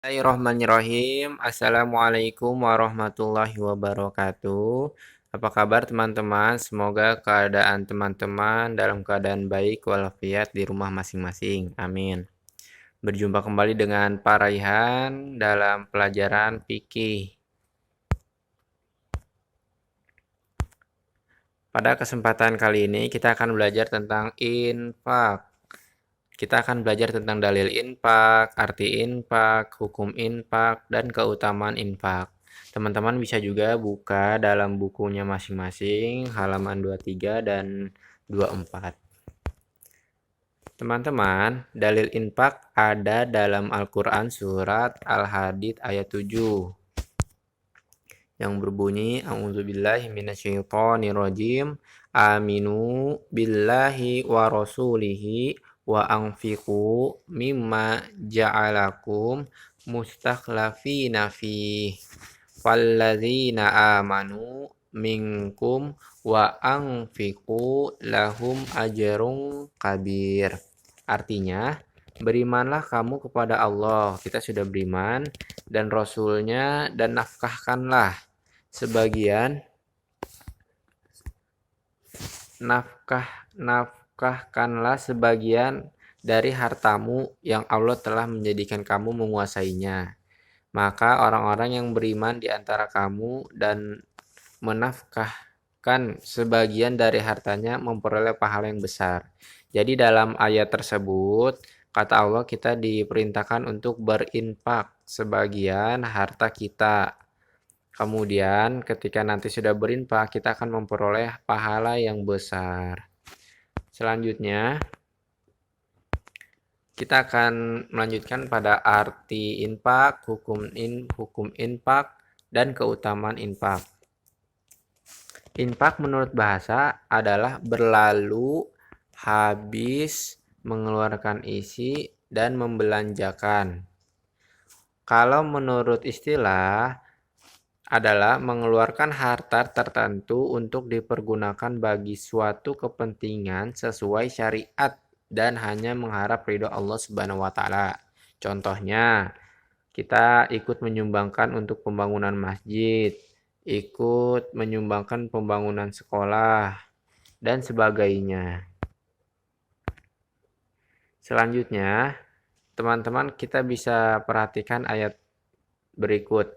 Bismillahirrahmanirrahim. Assalamualaikum warahmatullahi wabarakatuh. Apa kabar teman-teman? Semoga keadaan teman-teman dalam keadaan baik walafiat di rumah masing-masing. Amin. Berjumpa kembali dengan Pak Raihan dalam pelajaran fikih. Pada kesempatan kali ini kita akan belajar tentang infak. Kita akan belajar tentang dalil infak, arti infak, hukum infak, dan keutamaan infak. Teman-teman bisa juga buka dalam bukunya masing-masing halaman 23 dan 24. Teman-teman, dalil infak ada dalam Al-Quran surat Al-Hadid ayat 7 yang berbunyi A'udzubillahi minasyaitonirrajim. Aminu billahi wa rasulihi wa anfiqu mimma ja'alakum mustakhlafina fih falladzina amanu minkum wa anfiqu lahum ajrun kabir. Artinya, berimanlah kamu kepada Allah, kita sudah beriman, dan Rasulnya, dan nafkahkanlah sebagian nafkahkanlah sebagian dari hartamu yang Allah telah menjadikan kamu menguasainya. Maka orang-orang yang beriman di antara kamu dan menafkahkan sebagian dari hartanya memperoleh pahala yang besar. Jadi dalam ayat tersebut, kata Allah kita diperintahkan untuk berinfak sebagian harta kita. Kemudian ketika nanti sudah berinfak, kita akan memperoleh pahala yang besar. Selanjutnya, kita akan melanjutkan pada arti infak, hukum infak, dan keutamaan infak. Infak menurut bahasa adalah berlalu, habis, mengeluarkan isi, dan membelanjakan. Kalau menurut istilah adalah mengeluarkan harta tertentu untuk dipergunakan bagi suatu kepentingan sesuai syariat dan hanya mengharap ridho Allah Subhanahu wa taala. Contohnya, kita ikut menyumbangkan untuk pembangunan masjid, ikut menyumbangkan pembangunan sekolah, dan sebagainya. Selanjutnya, teman-teman kita bisa perhatikan ayat berikut.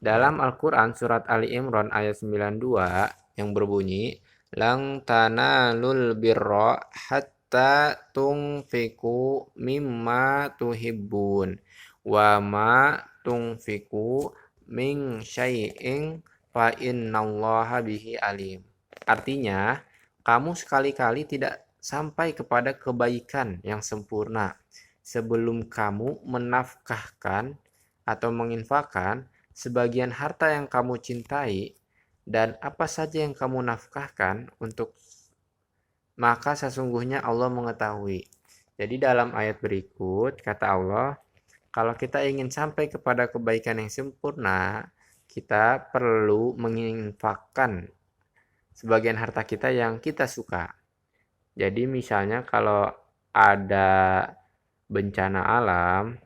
Dalam Al-Quran surat Ali Imran ayat 92 yang berbunyi, Lang tanalul birra hatta tunfiku mimma tuhibbun wa ma tunfiku min syai'in fa innallaha bihi alim. Artinya, kamu sekali-kali tidak sampai kepada kebaikan yang sempurna sebelum kamu menafkahkan atau menginfakkan sebagian harta yang kamu cintai, dan apa saja yang kamu nafkahkan untuk, maka sesungguhnya Allah mengetahui. Jadi dalam ayat berikut kata Allah, kalau kita ingin sampai kepada kebaikan yang sempurna, kita perlu menginfakkan sebagian harta kita yang kita suka. Jadi misalnya kalau ada bencana alam,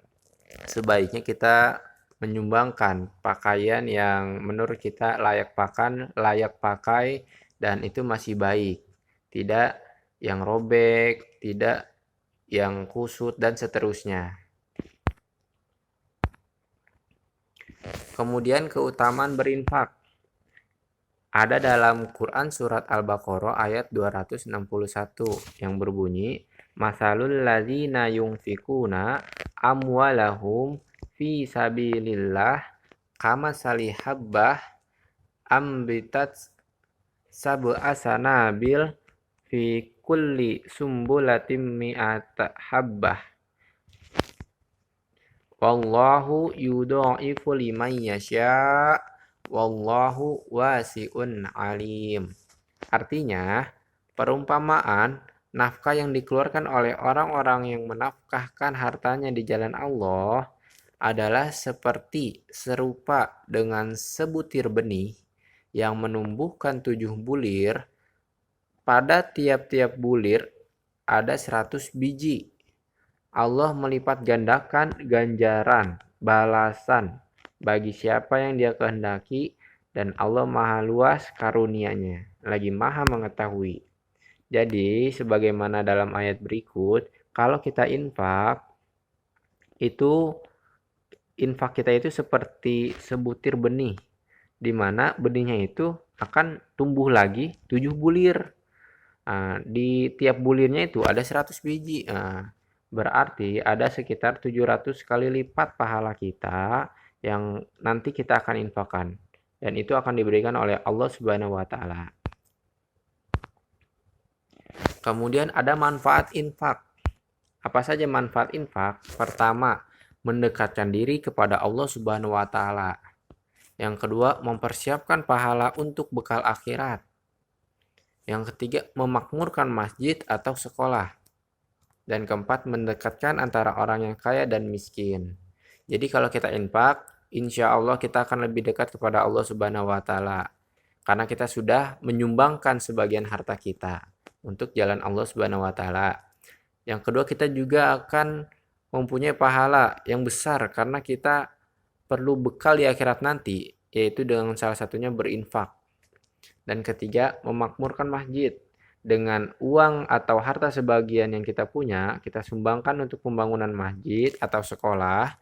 sebaiknya kita menyumbangkan pakaian yang menurut kita layak pakai, dan itu masih baik. Tidak yang robek, tidak yang kusut, dan seterusnya. Kemudian keutamaan berinfak. Ada dalam Quran surat Al-Baqarah ayat 261 yang berbunyi, Masalul ladzina yunfikuna amwalahum fi sabilillah kamasali habbah ambitat sab'a sanabil fi kulli sumbulatin mi'ata habbah wallahu yudha'ifu liman yasha' wallahu wasi'un alim. Artinya, perumpamaan nafkah yang dikeluarkan oleh orang-orang yang menafkahkan hartanya di jalan Allah adalah serupa dengan sebutir benih yang menumbuhkan 7 bulir. Pada tiap-tiap bulir ada 100 biji. Allah melipat gandakan ganjaran balasan bagi siapa yang Dia kehendaki, dan Allah Maha luas karunia-Nya, lagi Maha mengetahui. Jadi, sebagaimana dalam ayat berikut, kalau kita infak, infak kita itu seperti sebutir benih, di mana benihnya itu akan tumbuh lagi 7 bulir. Di tiap bulirnya itu ada 100 biji. Berarti ada sekitar 700 kali lipat pahala kita yang nanti kita akan infakkan. Dan itu akan diberikan oleh Allah Subhanahu wa taala. Kemudian ada manfaat infak. Apa saja manfaat infak? Pertama, mendekatkan diri kepada Allah Subhanahu wa taala. Yang kedua, mempersiapkan pahala untuk bekal akhirat. Yang ketiga, memakmurkan masjid atau sekolah. Dan keempat, mendekatkan antara orang yang kaya dan miskin. Jadi kalau kita infak, insya Allah kita akan lebih dekat kepada Allah Subhanahu wa taala. Karena kita sudah menyumbangkan sebagian harta kita untuk jalan Allah Subhanahu wa taala. Yang kedua, kita juga akan mempunyai pahala yang besar karena kita perlu bekal di akhirat nanti, yaitu dengan salah satunya berinfak. Dan ketiga, memakmurkan masjid. Dengan uang atau harta sebagian yang kita punya, kita sumbangkan untuk pembangunan masjid atau sekolah.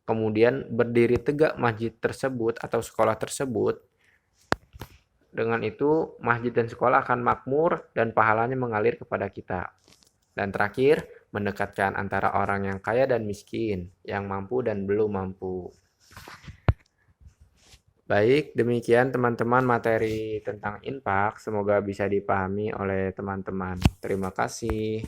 Kemudian berdiri tegak masjid tersebut atau sekolah tersebut. Dengan itu, masjid dan sekolah akan makmur dan pahalanya mengalir kepada kita. Dan terakhir, mendekatkan antara orang yang kaya dan miskin, yang mampu dan belum mampu. Baik, demikian teman-teman materi tentang infak. Semoga bisa dipahami oleh teman-teman. Terima kasih.